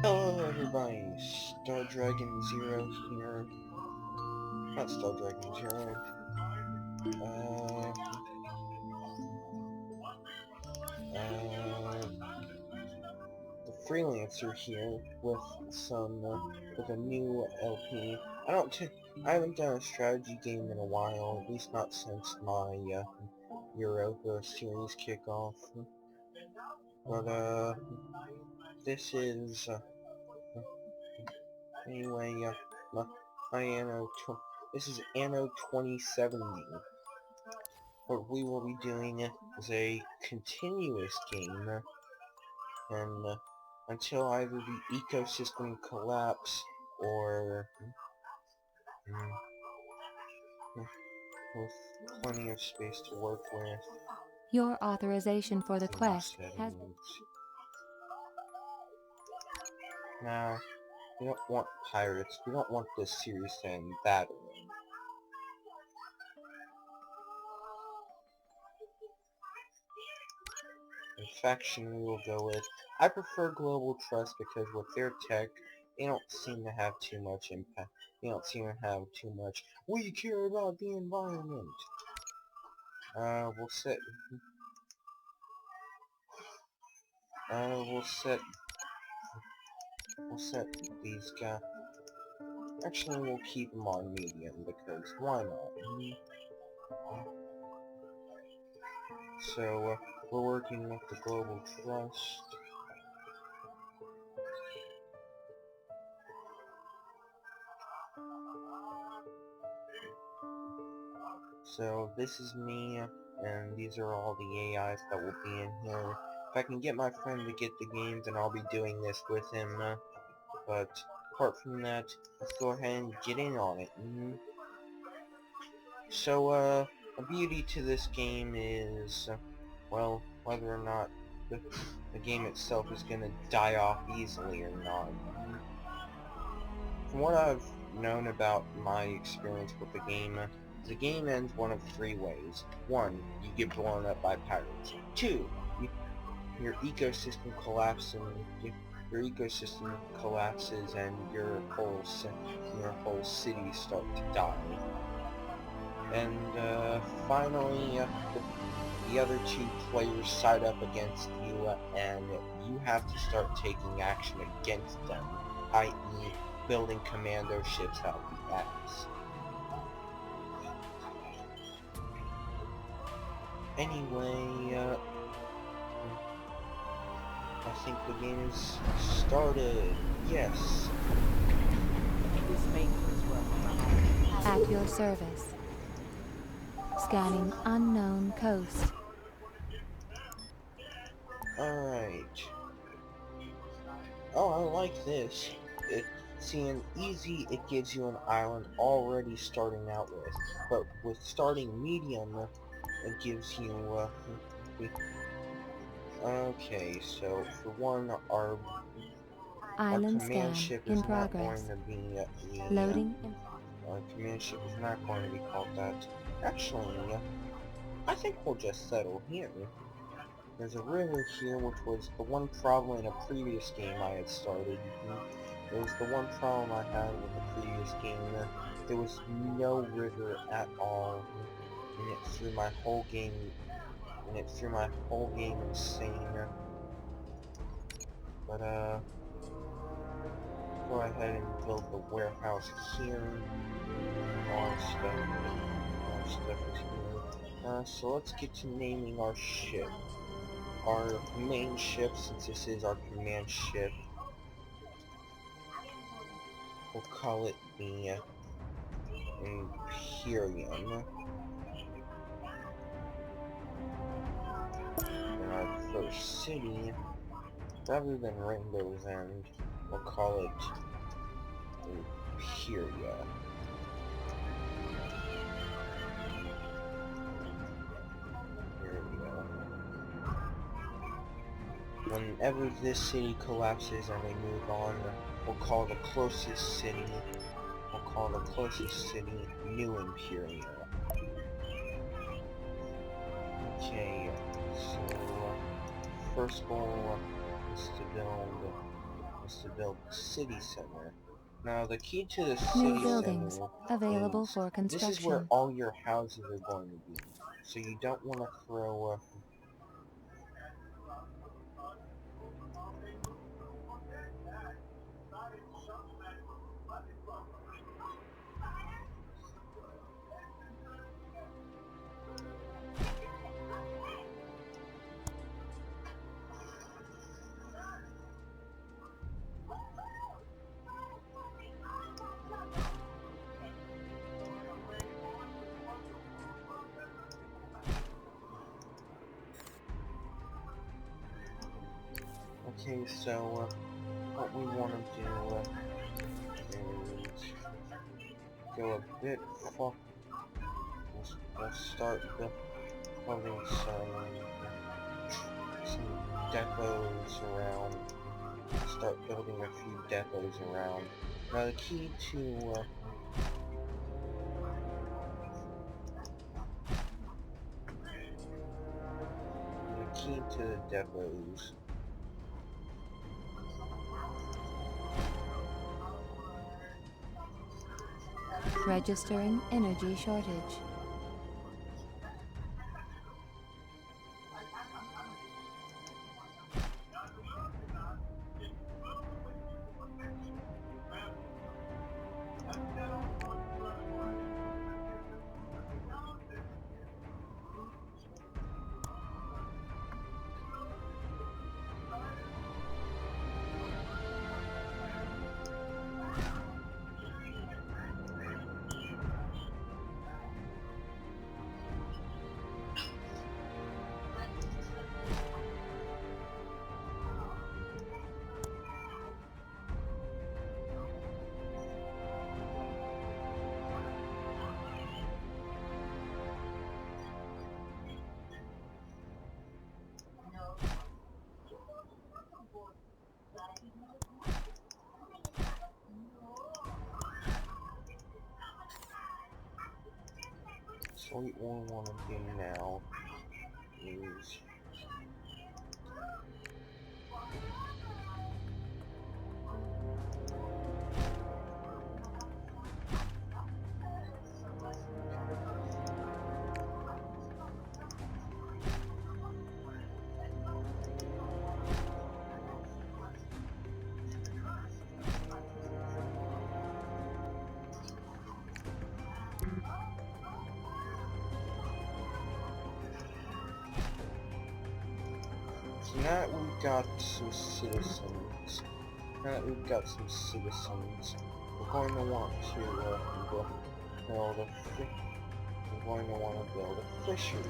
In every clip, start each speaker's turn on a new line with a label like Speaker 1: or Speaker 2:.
Speaker 1: Hello everybody, Star Dragon Zero here. Not Star Dragon Zero. The freelancer here with with a new LP. I haven't done a strategy game in a while, at least not since my Europa series kickoff. But this is anyway. My this is Anno 2070. What we will be doing is a continuous game, and until either the ecosystem collapse or with plenty of space to work with.
Speaker 2: Your authorization for the quest has...
Speaker 1: Now, we don't want pirates. We don't want this series to end badly. The faction we will go with. I prefer Global Trust because with their tech, they don't seem to have too much impact. They don't seem to have too much, we care about the environment. We'll set these guys. Actually, we'll keep them on medium because why not? So, we're working with the Global Trust. So, this is me, and these are all the AIs that will be in here. If I can get my friend to get the game, then I'll be doing this with him, but apart from that, let's go ahead and get in on it. So, a beauty to this game is, well, whether or not the game itself is gonna die off easily or not. From what I've known about my experience with the game ends one of three ways. 1, you get blown up by pirates. 2, your ecosystem collapses and your whole city start to die. And finally, the other two players side up against you, and you have to start taking action against them, i.e. building commando ships out the ass. Anyway, I think the game is started. Yes.
Speaker 2: At your service. Scanning unknown coast.
Speaker 1: Alright. Oh, I like this. Seeing easy, it gives you an island already starting out with. But with starting medium, it gives you, okay, so for one, our
Speaker 2: Island
Speaker 1: command
Speaker 2: scan
Speaker 1: ship
Speaker 2: in
Speaker 1: is not
Speaker 2: progress.
Speaker 1: going to be
Speaker 2: Loading.
Speaker 1: Our command ship is not going to be called that. Actually, I think we'll just settle here. There's a river here, which was the one problem in a previous game I had started. It was the one problem I had with the previous game. There was no river at all, and it threw my whole game. Insane. But go ahead and build the warehouse here. All stuff is here. So let's get to naming our ship. Our main ship, since this is our command ship, we'll call it the Imperium. And our first city, rather than Rainbow's End, we'll call it Imperia. Whenever this city collapses and we move on, we'll call the closest city New Imperia. Okay, so first goal is to build is to build the city center. Now, the key to the
Speaker 2: New
Speaker 1: city
Speaker 2: buildings
Speaker 1: center
Speaker 2: available
Speaker 1: is
Speaker 2: for
Speaker 1: this is where
Speaker 2: construction.
Speaker 1: all your houses are going to be. So you don't want to throw Okay, so what we want to do is go a bit far. We'll start building some depots around. Start building a few depots around. Now the key to the depots.
Speaker 2: Registering energy shortage.
Speaker 1: So what we want to do now is so now that we've got some citizens. Now that we've got some citizens, we're going to want to build a we're going to want to build a fishery.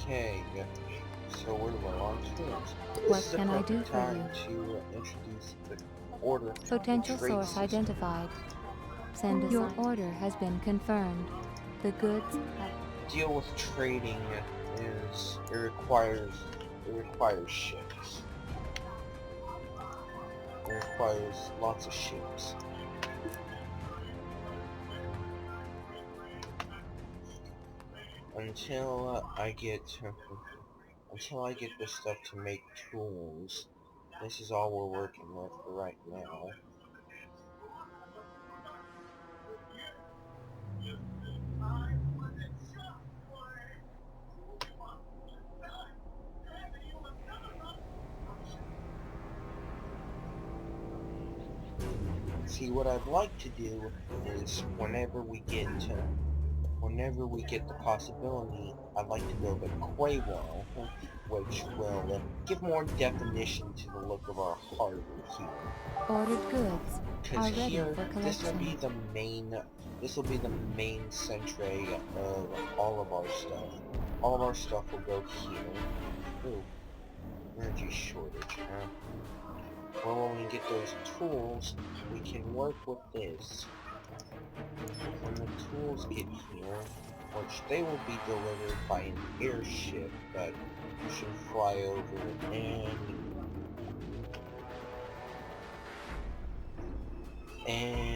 Speaker 1: Okay, so we're low on tools.
Speaker 2: What
Speaker 1: This is a
Speaker 2: can I do
Speaker 1: perfect
Speaker 2: for
Speaker 1: time
Speaker 2: you?
Speaker 1: to introduce the order
Speaker 2: Potential
Speaker 1: trade
Speaker 2: source
Speaker 1: system.
Speaker 2: identified. Send your order has been confirmed. The goods have
Speaker 1: Deal with trading is it requires ships. It requires lots of ships. Until I get this stuff to make tools, this is all we're working with for right now. See, what I'd like to do is whenever we get the possibility, I'd like to build a quay wall, which will give more definition to the look of our harbor here.
Speaker 2: ordered goods
Speaker 1: Because
Speaker 2: are ready
Speaker 1: here,
Speaker 2: for
Speaker 1: this will be
Speaker 2: collection.
Speaker 1: the main centre of all of our stuff. All of our stuff will go here. Ooh, energy shortage, huh? Well, when we get those tools, we can work with this. When the tools get here, which they will be delivered by an airship that should fly over any minute.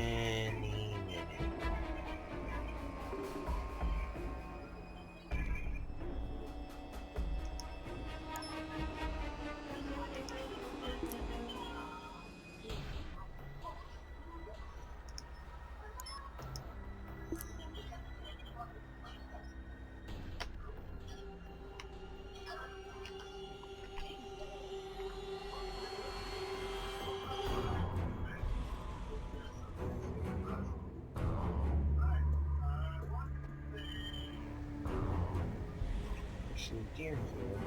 Speaker 1: There's some deer here.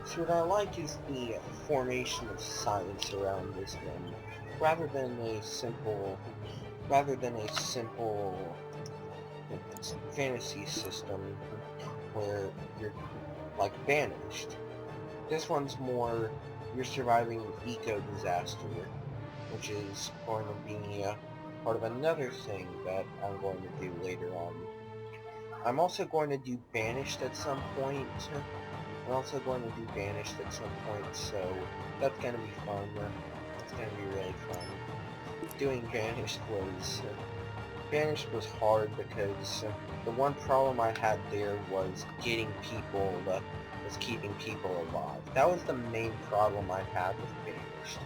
Speaker 1: So what I like is the formation of science around this one, rather than a simple, fantasy system where you're like banished. This one's more you're surviving an eco disaster, which is going to be part of another thing that I'm going to do later on. I'm also going to do banished at some point. I'm also going to do banished at some point, so that's going to be fun. It's going to be really fun. Doing banished was hard because the one problem I had there was keeping people alive. That was the main problem I had with banished.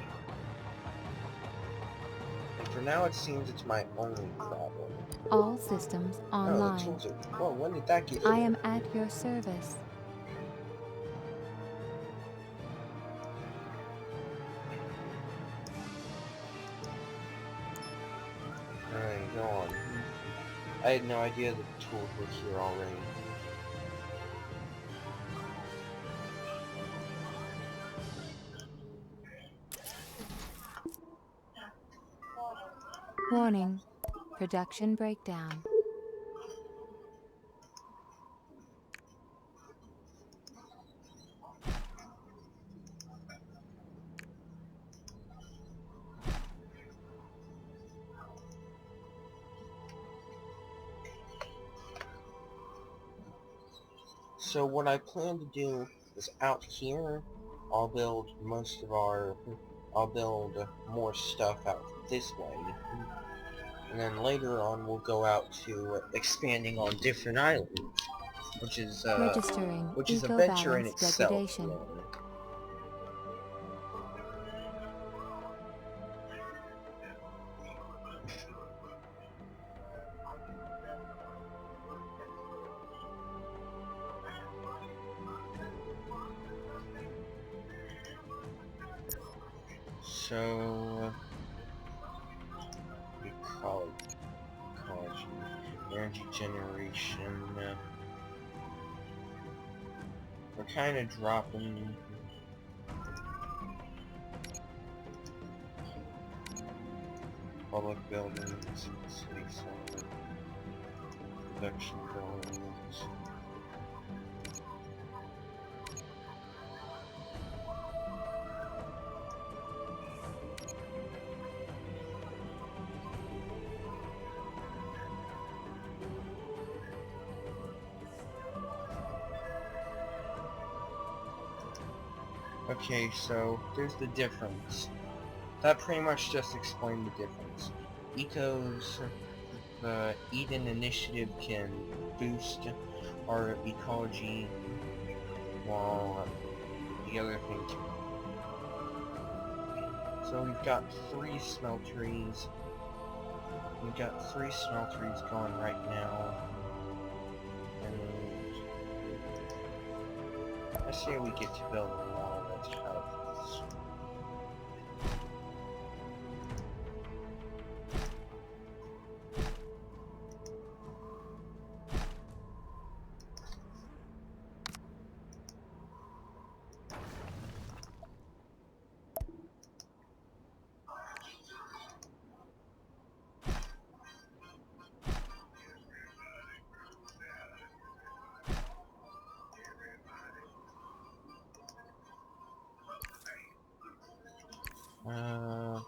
Speaker 1: And for now it seems it's my only problem.
Speaker 2: All systems
Speaker 1: Oh, the
Speaker 2: online.
Speaker 1: tools are... Whoa, when did that get
Speaker 2: I
Speaker 1: here?
Speaker 2: am at your service.
Speaker 1: Alright, go on. I had no idea the tools were here already.
Speaker 2: Warning. Production breakdown.
Speaker 1: So what I plan to do is out here, I'll build more stuff out this way. And then later on we'll go out to expanding on different islands, which is
Speaker 2: Registering
Speaker 1: a venture in
Speaker 2: eco-balance
Speaker 1: itself.
Speaker 2: degradation.
Speaker 1: Really. So, ecology, energy generation. We're kind of dropping. Public buildings, city center. production buildings. Okay, so there's the difference. That pretty much just explained the difference. The Eden Initiative can boost our ecology, while the other thing can. So we've got 3 smelteries. We've got 3 smelteries going right now. And I say we get to build a lot of houses. Uh,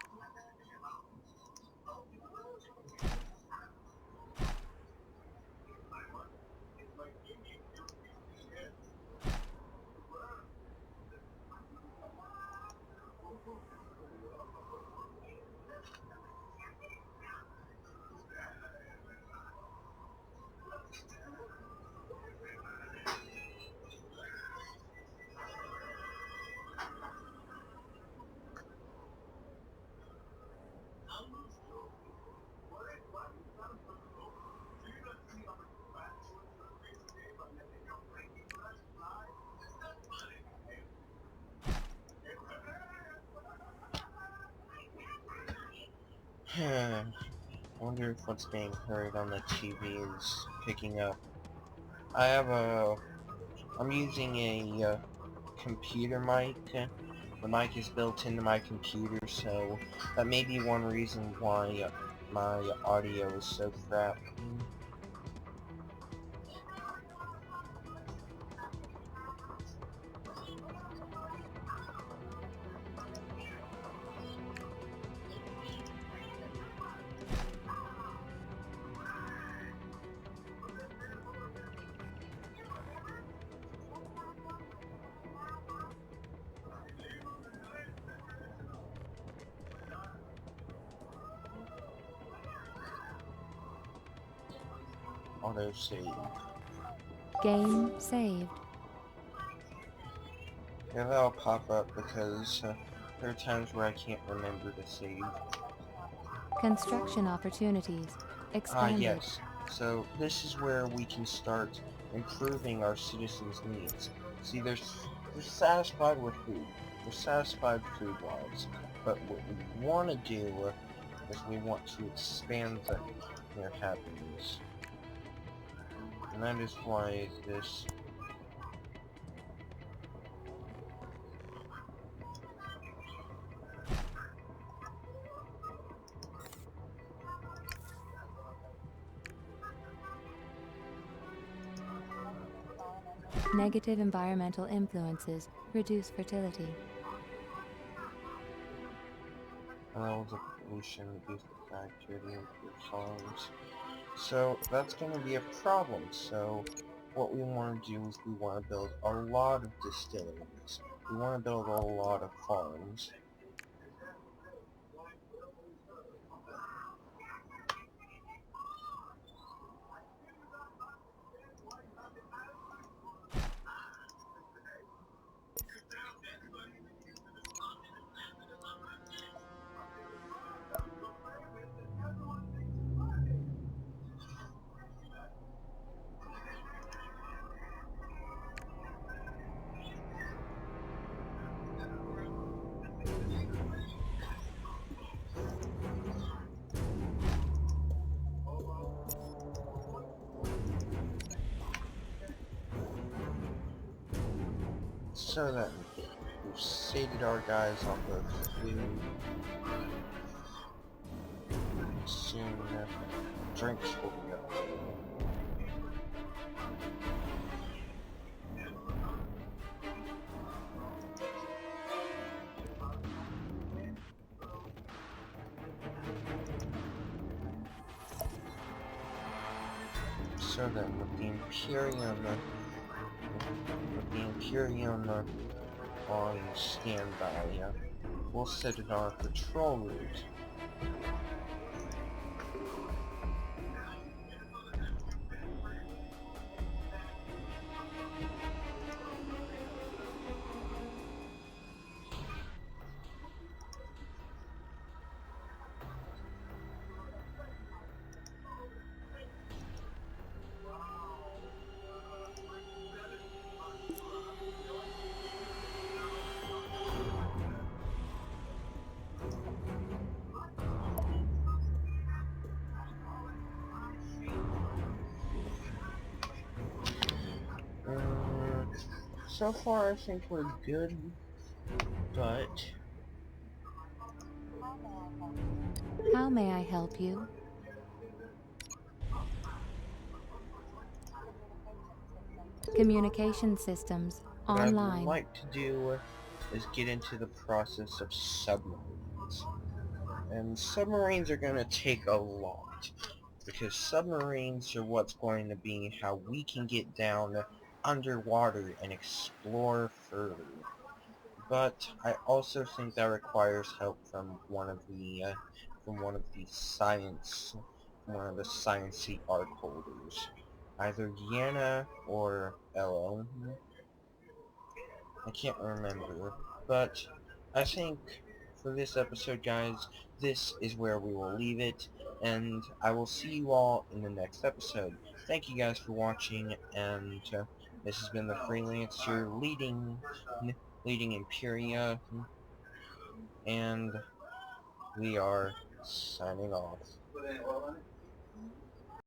Speaker 1: I wonder if what's being heard on the TV is picking up. I'm using a computer mic. The mic is built into my computer, so that may be one reason why my audio is so crap. Autosave.
Speaker 2: Game saved.
Speaker 1: Yeah, that'll pop up because there are times where I can't remember to save.
Speaker 2: Construction opportunities expanded.
Speaker 1: Yes. So this is where we can start improving our citizens' needs. See, they're satisfied with food. They're satisfied food-wise. But what we want to do is we want to expand their happiness. And that is why this...
Speaker 2: Negative environmental influences reduce fertility.
Speaker 1: levels of pollution, reduce the activity, improve farms. So that's going to be a problem. So what we want to do is we want to build a lot of distilleries. We want to build a lot of farms. So then, we've sated our guys off of food. Soon, drinks will be up. So then, with the Imperium on standby, we'll set it on a patrol route. So far, I think we're good, but
Speaker 2: How may I help you? Communication systems
Speaker 1: what I'd
Speaker 2: online.
Speaker 1: like to do is get into the process of submarines. And submarines are going to take a lot, because submarines are what's going to be how we can get down underwater and explore further. But I also think that requires help from one of the sciencey art holders, either Deanna or Ella. I can't remember, but I think for this episode, guys, this is where we will leave it, and I will see you all in the next episode. Thank you guys for watching, and this has been the Freelancer leading Imperia, and we are signing off.